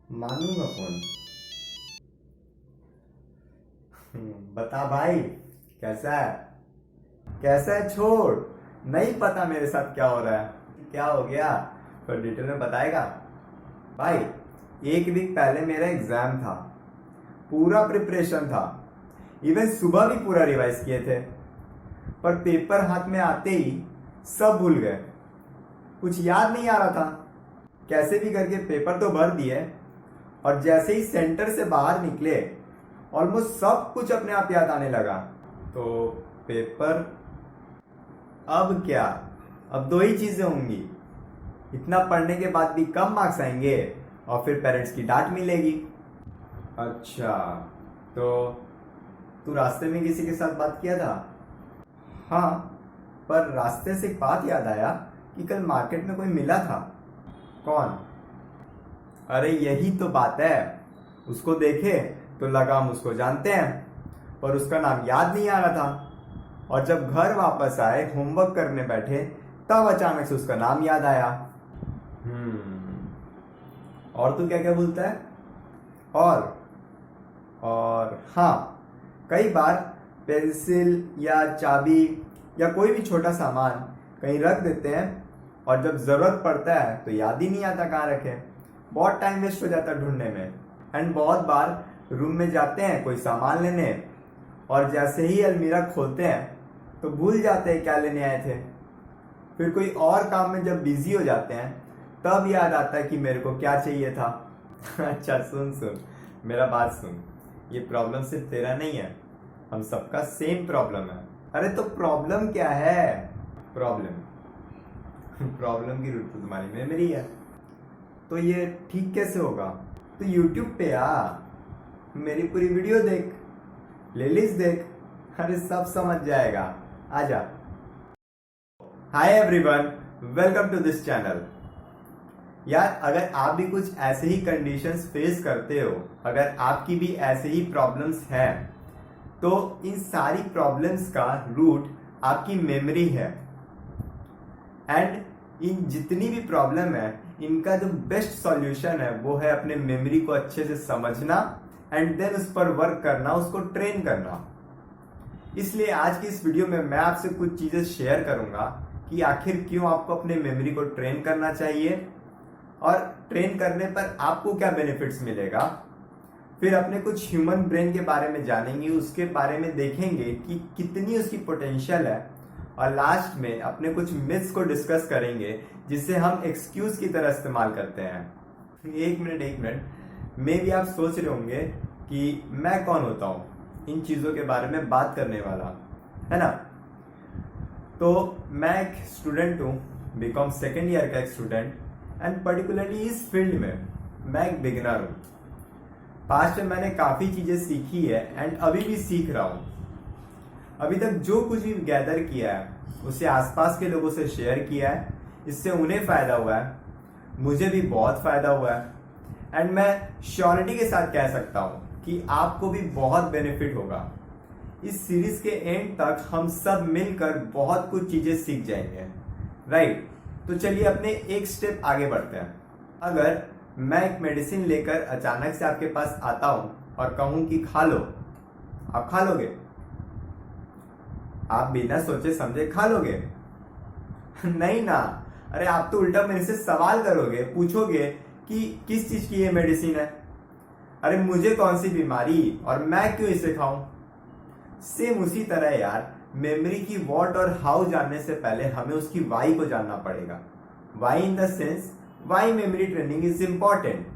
मानूंगा फोन। बता भाई, कैसा है? कैसा है छोड़, नहीं पता मेरे साथ क्या हो रहा है। क्या हो गया? पर डिटेल में बताएगा भाई। एक वीक पहले मेरा एग्जाम था, पूरा प्रिपरेशन था, इवन सुबह भी पूरा रिवाइज किए थे। पर पेपर हाथ में आते ही सब भूल गए, कुछ याद नहीं आ रहा था। कैसे भी करके पेपर तो भर दिए, और जैसे ही सेंटर से बाहर निकले ऑलमोस्ट सब कुछ अपने आप याद आने लगा। तो पेपर, अब क्या? अब दो ही चीजें होंगी, इतना पढ़ने के बाद भी कम मार्क्स आएंगे और फिर पेरेंट्स की डांट मिलेगी। अच्छा, तो तू रास्ते में किसी के साथ बात किया था? हाँ, पर रास्ते से एक बात याद आया कि कल मार्केट में कोई मिला था। कौन? अरे यही तो बात है, उसको देखे तो लगा हम उसको जानते हैं, पर उसका नाम याद नहीं आ रहा था। और जब घर वापस आए होमवर्क करने बैठे तब अचानक से उसका नाम याद आया। और तू क्या क्या बोलता है? और हाँ, कई बार पेंसिल या चाबी या कोई भी छोटा सामान कहीं रख देते हैं, और जब जरूरत पड़ता है तो याद ही नहीं आता कहाँ रखे। बहुत टाइम वेस्ट हो जाता है ढूंढने में। एंड बहुत बार रूम में जाते हैं कोई सामान लेने, और जैसे ही अलमीरा खोलते हैं तो भूल जाते हैं क्या लेने आए थे। फिर कोई और काम में जब बिजी हो जाते हैं तब याद आता है कि मेरे को क्या चाहिए था। अच्छा सुन सुन, मेरा बात सुन, ये प्रॉब्लम सिर्फ तेरा नहीं है, हम सबका सेम प्रॉब्लम है। अरे तो प्रॉब्लम क्या है? प्रॉब्लम प्रॉब्लम की रूट तो तुम्हारी मेमोरी है। तो ये ठीक कैसे होगा? तो यूट्यूब पे आ, मेरी पूरी वीडियो देख, प्लेलिस्ट देख, अरे सब समझ जाएगा। आजा। Hi everyone, welcome to this channel. यार, अगर आप भी कुछ ऐसे ही कंडीशंस फेस करते हो, अगर आपकी भी ऐसे ही प्रॉब्लम्स हैं, तो इन सारी प्रॉब्लम्स का रूट आपकी मेमोरी है। एंड इन जितनी भी प्रॉब्लम है, इनका जो बेस्ट सॉल्यूशन है वो है अपने मेमोरी को अच्छे से समझना एंड देन उस पर वर्क करना, उसको ट्रेन करना। इसलिए आज की इस वीडियो में मैं आपसे कुछ चीजें शेयर करूंगा कि आखिर क्यों आपको अपने मेमोरी को ट्रेन करना चाहिए, और ट्रेन करने पर आपको क्या बेनिफिट्स मिलेगा। फिर अपने कुछ ह्यूमन ब्रेन के बारे में जानेंगे, उसके बारे में देखेंगे कि कितनी उसकी पोटेंशियल है, और लास्ट में अपने कुछ मिथ्स को डिस्कस करेंगे जिसे हम एक्सक्यूज की तरह इस्तेमाल करते हैं। एक मिनट, मे भी आप सोच रहे होंगे कि मैं कौन होता हूं इन चीजों के बारे में बात करने वाला, है ना? तो मैं एक स्टूडेंट हूं, बीकॉम सेकेंड ईयर का एक स्टूडेंट, एंड पर्टिकुलरली इस फील्ड में मैं एक बिगिनर हूं। पास्ट में मैंने काफी चीजें सीखी है एंड अभी भी सीख रहा हूं। अभी तक जो कुछ भी गैदर किया है उसे आसपास के लोगों से शेयर किया है, इससे उन्हें फायदा हुआ है, मुझे भी बहुत फायदा हुआ है, एंड मैं श्योरिटी के साथ कह सकता हूं कि आपको भी बहुत बेनिफिट होगा। इस सीरीज के एंड तक हम सब मिलकर बहुत कुछ चीजें सीख जाएंगे, राइट? तो चलिए अपने एक स्टेप आगे बढ़ते हैं। अगर मैं एक मेडिसिन लेकर अचानक से आपके पास आता हूं और कहूं कि खा लो, आप खा लोगे? आप बिना सोचे समझे खा लोगे? नहीं ना। अरे आप तो उल्टा मेरे से सवाल करोगे, पूछोगे कि किस चीज की ये मेडिसिन है, अरे मुझे कौन सी बीमारी और मैं क्यों इसे खाऊं। सेम उसी तरह यार, मेमोरी की व्हाट और हाउ जानने से पहले हमें उसकी वाई को जानना पड़ेगा। Why in the sense, why memory training is important.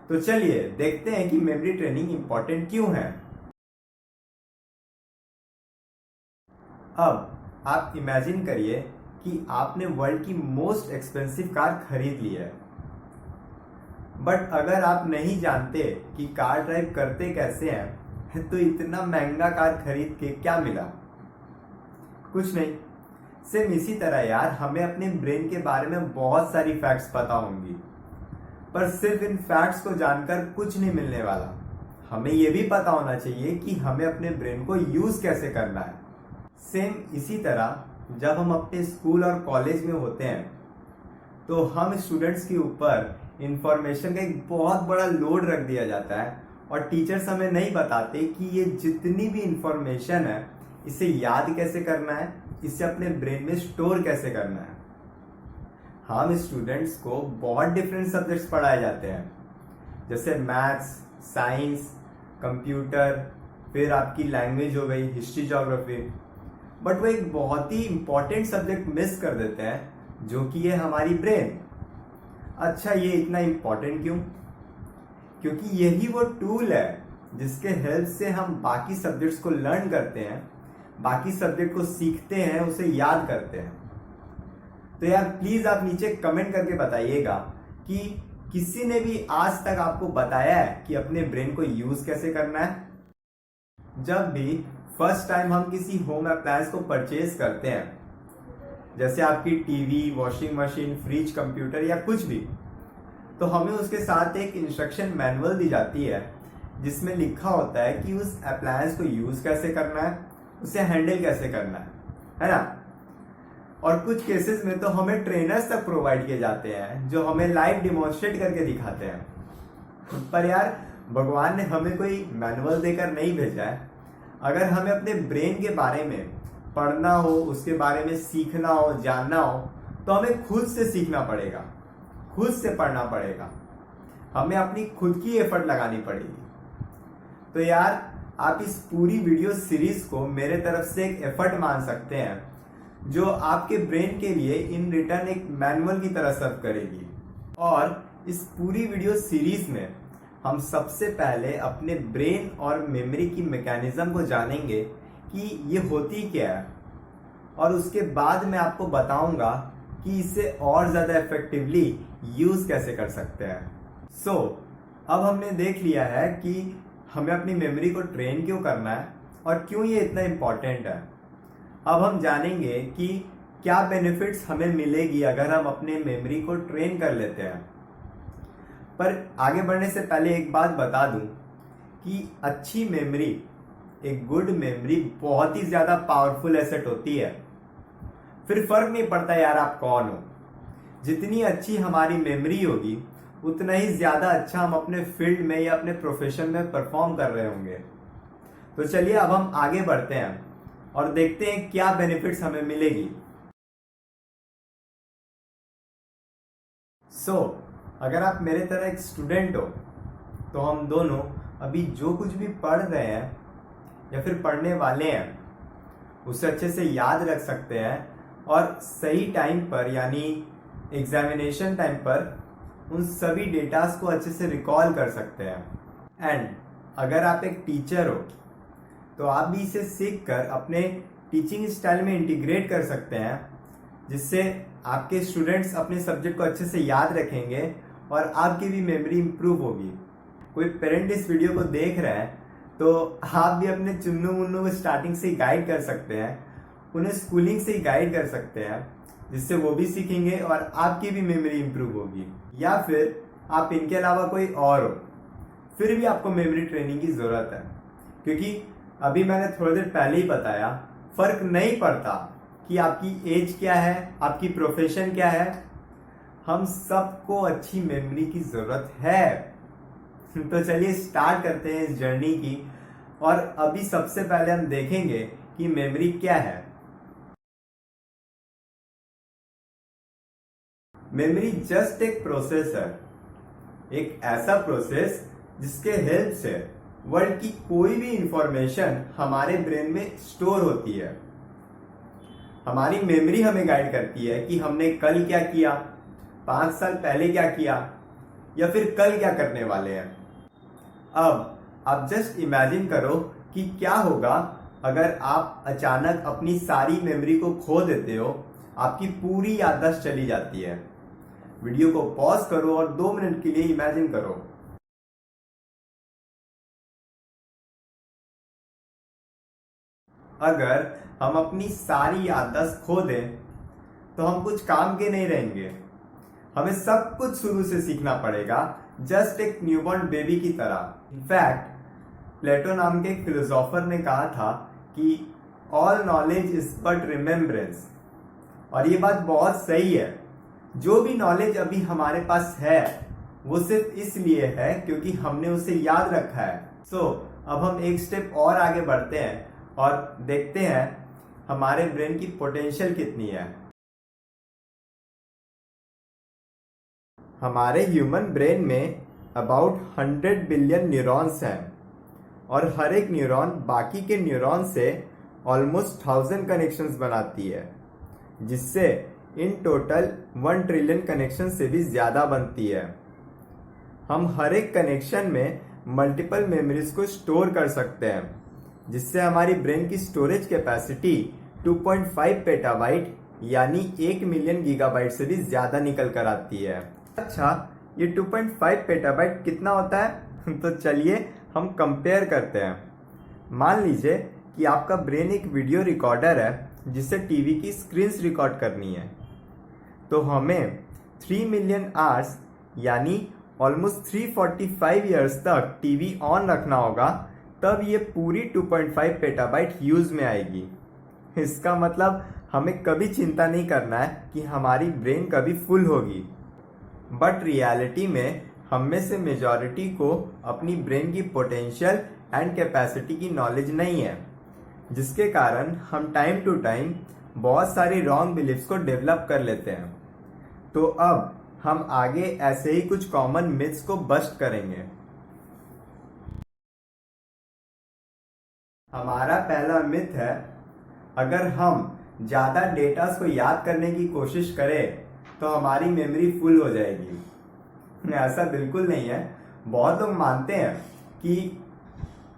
तो चलिए देखते हैं कि मेमोरी ट्रेनिंग इंपॉर्टेंट क्यों है। अब आप इमेजिन करिए कि आपने वर्ल्ड की मोस्ट एक्सपेंसिव कार खरीद ली है, बट अगर आप नहीं जानते कि कार ड्राइव करते कैसे हैं, तो इतना महंगा कार खरीद के क्या मिला? कुछ नहीं। सेम इसी तरह यार, हमें अपने ब्रेन के बारे में बहुत सारी फैक्ट्स पता होंगी, पर सिर्फ इन फैक्ट्स को जानकर कुछ नहीं मिलने वाला। हमें यह भी पता होना चाहिए कि हमें अपने ब्रेन को यूज कैसे करना है। सेम इसी तरह जब हम अपने स्कूल और कॉलेज में होते हैं तो हम स्टूडेंट्स के ऊपर इंफॉर्मेशन का एक बहुत बड़ा लोड रख दिया जाता है और टीचर्स हमें नहीं बताते कि ये जितनी भी इंफॉर्मेशन है इसे याद कैसे करना है, इसे अपने ब्रेन में स्टोर कैसे करना है। हम स्टूडेंट्स को बहुत डिफरेंट सब्जेक्ट्स पढ़ाए जाते हैं, जैसे मैथ्स, साइंस, कंप्यूटर, फिर आपकी लैंग्वेज हो गई, हिस्ट्री, ज्योग्राफी, बट वो एक बहुत ही इंपॉर्टेंट सब्जेक्ट मिस कर देते हैं जो कि है हमारी ब्रेन। अच्छा, ये इतना इंपॉर्टेंट क्यों? क्योंकि यही वो टूल है जिसके हेल्प से हम बाकी सब्जेक्ट्स को लर्न करते हैं, बाकी सब्जेक्ट को सीखते हैं, उसे याद करते हैं। तो यार प्लीज आप नीचे कमेंट करके बताइएगा कि किसी ने भी आज तक आपको बताया है कि अपने ब्रेन को यूज कैसे करना है। जब भी फर्स्ट टाइम हम किसी होम अप्लायंस को परचेज करते हैं, जैसे आपकी TV, washing machine, fridge, computer या कुछ भी, तो हमें उसके साथ एक इंस्ट्रक्शन मैनुअल दी जाती है जिसमें लिखा होता है कि उस अप्लायंस को यूज कैसे करना है, उसे हैंडल कैसे करना है ना। और कुछ केसेस में तो हमें ट्रेनर्स तक प्रोवाइड किए जाते हैं जो हमें लाइव डिमॉन्स्ट्रेट करके दिखाते हैं। पर यार भगवान ने हमें कोई मैनुअल देकर नहीं भेजा है। अगर हमें अपने ब्रेन के बारे में पढ़ना हो, उसके बारे में सीखना हो, जानना हो, तो हमें खुद से सीखना पड़ेगा, खुद से पढ़ना पड़ेगा, हमें अपनी खुद की एफर्ट लगानी पड़ेगी। तो यार आप इस पूरी वीडियो सीरीज को मेरे तरफ से एक एफर्ट मान सकते हैं जो आपके ब्रेन के लिए इन रिटर्न एक मैनुअल की तरह सर्व करेगी। और इस पूरी वीडियो सीरीज में हम सबसे पहले अपने ब्रेन और मेमोरी की मैकेनिज्म को जानेंगे कि ये होती क्या है, और उसके बाद मैं आपको बताऊंगा कि इसे और ज्यादा इफेक्टिवली यूज कैसे कर सकते हैं। सो अब हमने देख लिया है कि हमें अपनी मेमोरी को ट्रेन क्यों करना है और क्यों ये इतना इंपॉर्टेंट है। अब हम जानेंगे कि क्या बेनिफिट्स हमें मिलेगी अगर हम अपने मेमोरी को ट्रेन कर लेते हैं। पर आगे बढ़ने से पहले एक बात बता दूं कि अच्छी मेमोरी, एक गुड मेमोरी बहुत ही ज्यादा पावरफुल एसेट होती है। फिर फर्क नहीं पड़ता यार आप कौन हो, जितनी अच्छी हमारी मेमोरी होगी उतना ही ज्यादा अच्छा हम अपने फील्ड में या अपने प्रोफेशन में परफॉर्म कर रहे होंगे। तो चलिए अब हम आगे बढ़ते हैं और देखते हैं क्या बेनिफिट्स हमें मिलेगी। अगर आप मेरे तरह एक स्टूडेंट हो तो हम दोनों अभी जो कुछ भी पढ़ रहे हैं या फिर पढ़ने वाले हैं उसे अच्छे से याद रख सकते हैं और सही टाइम पर यानी एग्जामिनेशन टाइम पर उन सभी डेटास को अच्छे से रिकॉल कर सकते हैं। एंड अगर आप एक टीचर हो तो आप भी इसे सीख कर अपने टीचिंग स्टाइल में इंटीग्रेट कर सकते हैं, जिससे आपके स्टूडेंट्स अपने सब्जेक्ट को अच्छे से याद रखेंगे और आपकी भी मेमोरी इंप्रूव होगी। कोई पेरेंट इस वीडियो को देख रहे हैं तो आप भी अपने चुन्नू मुन्नू को स्टार्टिंग से ही गाइड कर सकते हैं, उन्हें स्कूलिंग से ही गाइड कर सकते हैं, जिससे वो भी सीखेंगे और आपकी भी मेमोरी इंप्रूव होगी। या फिर आप इनके अलावा कोई और हो, फिर भी आपको मेमोरी ट्रेनिंग की जरूरत है, क्योंकि अभी मैंने थोड़ी देर पहले ही बताया फर्क नहीं पड़ता कि आपकी एज क्या है, आपकी प्रोफेशन क्या है, हम सबको अच्छी मेमोरी की जरूरत है। तो चलिए स्टार्ट करते हैं इस जर्नी की। और अभी सबसे पहले हम देखेंगे कि मेमोरी क्या है। मेमोरी जस्ट एक प्रोसेस है, एक ऐसा प्रोसेस जिसके हेल्प से वर्ल्ड की कोई भी इंफॉर्मेशन हमारे ब्रेन में स्टोर होती है। हमारी मेमोरी हमें गाइड करती है कि हमने कल क्या किया, 5 साल पहले क्या किया, या फिर कल क्या करने वाले हैं। अब आप जस्ट इमेजिन करो कि क्या होगा अगर आप अचानक अपनी सारी मेमोरी को खो देते हो, आपकी पूरी याददाश्त चली जाती है। वीडियो को पॉज करो और 2 मिनट के लिए इमेजिन करो। अगर हम अपनी सारी याददाश्त खो दें तो हम कुछ काम के नहीं रहेंगे, हमें सब कुछ शुरू से सीखना पड़ेगा, जस्ट एक न्यूबॉर्न बेबी की तरह। इनफैक्ट प्लेटो नाम के एक फिलोसोफर ने कहा था कि all knowledge is but remembrance, और ये बात बहुत सही है। जो भी नॉलेज अभी हमारे पास है वो सिर्फ इसलिए है क्योंकि हमने उसे याद रखा है। अब हम एक स्टेप और आगे बढ़ते हैं और देखते हैं हमारे ब्रेन की पोटेंशियल कितनी है। हमारे ह्यूमन ब्रेन में अबाउट 100 बिलियन न्यूरॉन्स हैं और हर एक न्यूरॉन बाकी के न्यूरॉन से ऑलमोस्ट 1000 कनेक्शंस बनाती है, जिससे इन टोटल 1 ट्रिलियन कनेक्शन से भी ज्यादा बनती है। हम हर एक कनेक्शन में मल्टीपल मेमोरीज को स्टोर कर सकते हैं, जिससे हमारी ब्रेन की स्टोरेज कैपेसिटी 2.5 पेटाबाइट यानी 1 मिलियन गीगाबाइट से भी ज्यादा निकल कर आती है। अच्छा, ये 2.5 पेटाबाइट कितना होता है? तो चलिए हम कंपेयर करते हैं। मान लीजिए कि आपका ब्रेन एक वीडियो रिकॉर्डर है जिसे टीवी की स्क्रीन्स रिकॉर्ड करनी है, तो हमें 3 मिलियन आवर्स यानी ऑलमोस्ट 345 ईयर्स तक टीवी ऑन रखना होगा, तब ये पूरी 2.5 पेटाबाइट यूज में आएगी। इसका मतलब हमें कभी चिंता नहीं करना है कि हमारी ब्रेन कभी फुल होगी। बट रियलिटी में हम में से मेजॉरिटी को अपनी ब्रेन की पोटेंशियल एंड कैपेसिटी की नॉलेज नहीं है, जिसके कारण हम टाइम टू टाइम बहुत सारी रॉन्ग बिलीफ्स को डेवलप कर लेते हैं। तो अब हम आगे ऐसे ही कुछ कॉमन मिथ्स को बस्ट करेंगे। हमारा पहला मिथ है, अगर हम ज्यादा डेटास को याद करने की कोशिश करें तो हमारी मेमोरी फुल हो जाएगी। ऐसा बिल्कुल नहीं है। बहुत लोग मानते हैं कि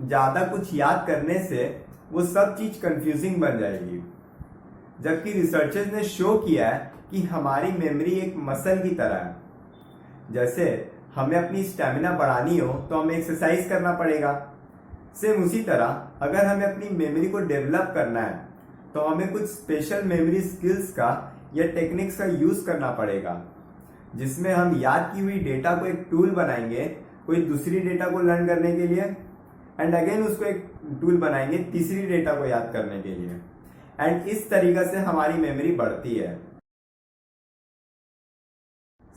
ज्यादा कुछ याद करने से वो सब चीज कंफ्यूजिंग बन जाएगी, जबकि रिसर्चर्स ने शो किया है कि हमारी मेमोरी एक मसल की तरह है। जैसे हमें अपनी स्टेमिना बढ़ानी हो तो हमें एक्सरसाइज करना पड़ेगा, सेम उसी तरह अगर हमें अपनी मेमोरी को डेवलप करना है तो हमें कुछ स्पेशल मेमोरी स्किल्स का या टेक्निक्स का यूज करना पड़ेगा, जिसमें हम याद की हुई डेटा को एक टूल बनाएंगे कोई दूसरी डेटा को लर्न करने के लिए, एंड अगेन उसको एक टूल बनाएंगे तीसरी डेटा को याद करने के लिए, एंड इस तरीका से हमारी मेमोरी बढ़ती है।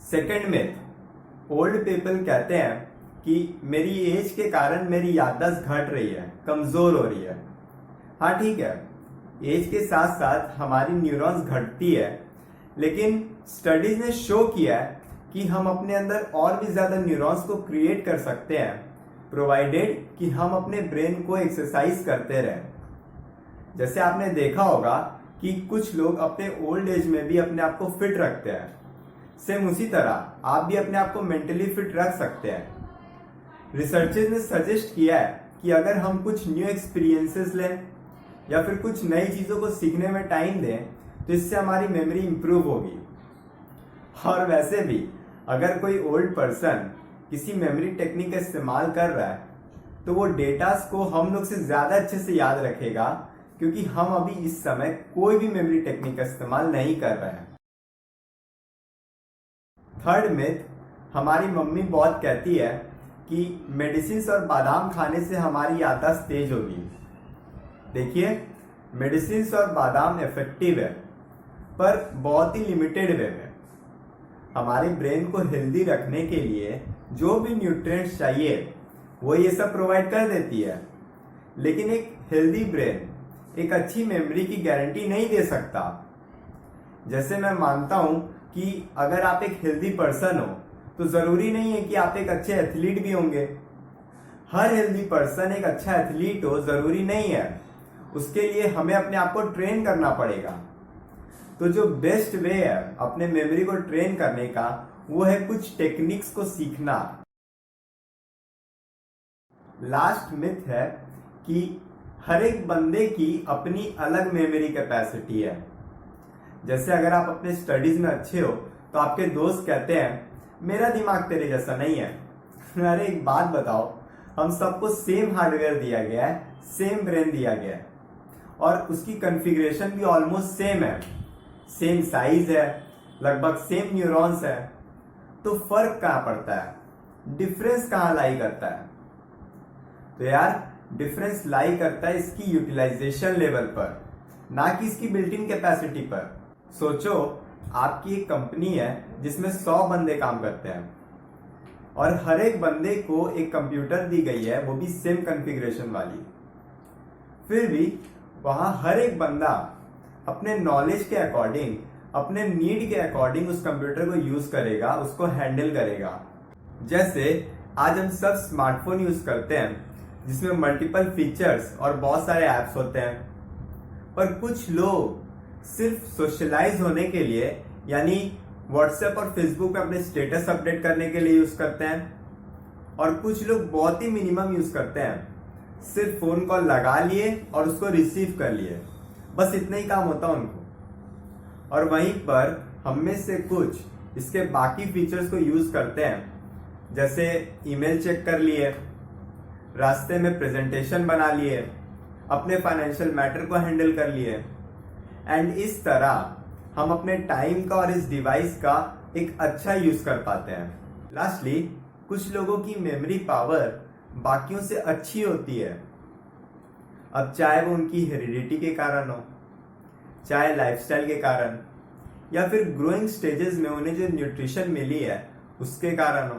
सेकेंड मिथ, ओल्ड पीपल कहते हैं कि मेरी एज के कारण मेरी याददाश्त घट रही है, कमजोर हो रही है। हाँ ठीक है, एज के साथ साथ हमारी न्यूरॉन्स घटती है, लेकिन स्टडीज ने शो किया है कि हम अपने अंदर और भी ज्यादा न्यूरॉन्स को क्रिएट कर सकते हैं, प्रोवाइडेड कि हम अपने ब्रेन को एक्सरसाइज करते रहें। जैसे आपने देखा होगा कि कुछ लोग अपने ओल्ड एज में भी अपने आप को फिट रखते हैं, सेम उसी तरह आप भी अपने आप को मेंटली फिट रख सकते हैं। रिसर्चर्स ने सजेस्ट किया है कि अगर हम कुछ न्यू एक्सपीरियंसेस लें या फिर कुछ नई चीजों को सीखने में टाइम दें तो इससे हमारी मेमोरी इंप्रूव होगी। और वैसे भी अगर कोई ओल्ड पर्सन किसी मेमोरी टेक्निक का इस्तेमाल कर रहा है तो वो डेटास को हम लोग से ज्यादा अच्छे से याद रखेगा, क्योंकि हम अभी इस समय कोई भी मेमोरी टेक्निक का इस्तेमाल नहीं कर रहे हैं। थर्ड मिथ, हमारी मम्मी बहुत कहती है कि मेडिसिन और बादाम खाने से हमारी याददाश्त तेज होगी। देखिए, मेडिसिन और बादाम इफेक्टिव है, पर बहुत ही लिमिटेड वे में। हमारे ब्रेन को हेल्दी रखने के लिए जो भी न्यूट्रिएंट्स चाहिए वो ये सब प्रोवाइड कर देती है, लेकिन एक हेल्दी ब्रेन एक अच्छी मेमोरी की गारंटी नहीं दे सकता। जैसे मैं मानता हूं कि अगर आप एक हेल्दी पर्सन हो तो जरूरी नहीं है कि आप एक अच्छे एथलीट भी होंगे। हर हेल्दी पर्सन एक अच्छा एथलीट हो जरूरी नहीं है, उसके लिए हमें अपने आप को ट्रेन करना पड़ेगा। तो जो बेस्ट वे है अपने मेमोरी को ट्रेन करने का वो है कुछ टेक्निक्स को सीखना। लास्ट मिथ है कि हर एक बंदे की अपनी अलग मेमोरी कैपेसिटी है। जैसे अगर आप अपने स्टडीज में अच्छे हो तो आपके दोस्त कहते हैं मेरा दिमाग तेरे जैसा नहीं है। अरे एक बात बताओ, हम सबको सेम हार्डवेयर दिया गया है, सेम ब्रेन दिया गया है और उसकी कॉन्फ़िगरेशन भी ऑलमोस्ट सेम है, सेम साइज है, लगभग सेम न्यूरॉन्स है। तो फर्क कहां पड़ता है, डिफरेंस कहां लाई करता है? तो यार डिफरेंस लाई करता है इसकी यूटिलाइजेशन लेवल पर, ना कि इसकी बिल्ट इन कैपेसिटी पर। सोचो आपकी एक कंपनी है जिसमें 100 बंदे काम करते हैं और हर एक बंदे को एक कंप्यूटर दी गई है, वो भी सेम कॉन्फ़िगरेशन वाली। फिर भी वहां हर एक बंदा अपने नॉलेज के अकॉर्डिंग, अपने नीड के अकॉर्डिंग उस कंप्यूटर को यूज करेगा, उसको हैंडल करेगा। जैसे आज हम सब स्मार्टफोन यूज करते हैं जिसमें मल्टीपल फीचर्स और बहुत सारे ऐप्स होते हैं, पर कुछ लोग सिर्फ सोशलाइज होने के लिए, यानी व्हाट्सएप और फेसबुक पे अपने स्टेटस अपडेट करने के लिए यूज करते हैं, और कुछ लोग बहुत ही मिनिमम यूज करते हैं, सिर्फ फोन कॉल लगा लिए और उसको रिसीव कर लिए, बस इतना ही काम होता है उनको। और वहीं पर हम में से कुछ इसके बाकी फीचर्स को यूज करते हैं, जैसे ईमेल चेक कर लिए, रास्ते में प्रेजेंटेशन बना लिए, अपने फाइनेंशियल मैटर को हैंडल कर लिए, एंड इस तरह हम अपने टाइम का और इस डिवाइस का एक अच्छा यूज कर पाते हैं। लास्टली, कुछ लोगों की मेमोरी पावर बाकियों से अच्छी होती है। अब चाहे वो उनकी हेरिडिटी के कारण हो, चाहे लाइफस्टाइल के कारण, या फिर ग्रोइंग स्टेजेस में उन्हें जो न्यूट्रिशन मिली है उसके कारण हो,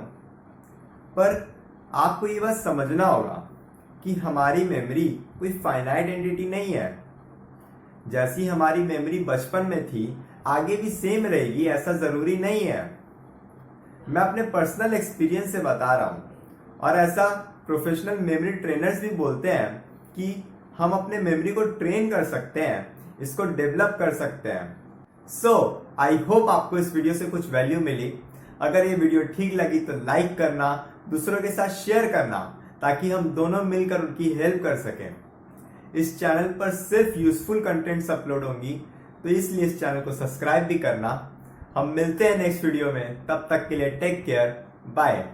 पर आपको ये बात समझना होगा कि हमारी मेमोरी कोई फाइनाइट एंटिटी नहीं है। जैसी हमारी मेमोरी बचपन में थी, आगे भी सेम रहेगी ऐसा जरूरी नहीं है। मैं अपने पर्सनल एक्सपीरियंस से बता रहा हूं, और ऐसा प्रोफेशनल मेमोरी ट्रेनर्स भी बोलते हैं कि हम अपने मेमोरी को ट्रेन कर सकते हैं, इसको डेवलप कर सकते हैं। सो आई होप आपको इस वीडियो से कुछ वैल्यू मिली। अगर ये वीडियो ठीक लगी तो लाइक करना, दूसरों के साथ शेयर करना, ताकि हम दोनों मिलकर उनकी हेल्प कर सकें। इस चैनल पर सिर्फ यूजफुल कंटेंट्स अपलोड होंगी, तो इसलिए इस चैनल को सब्सक्राइब भी करना। हम मिलते हैं नेक्स्ट वीडियो में, तब तक के लिए टेक केयर, बाय।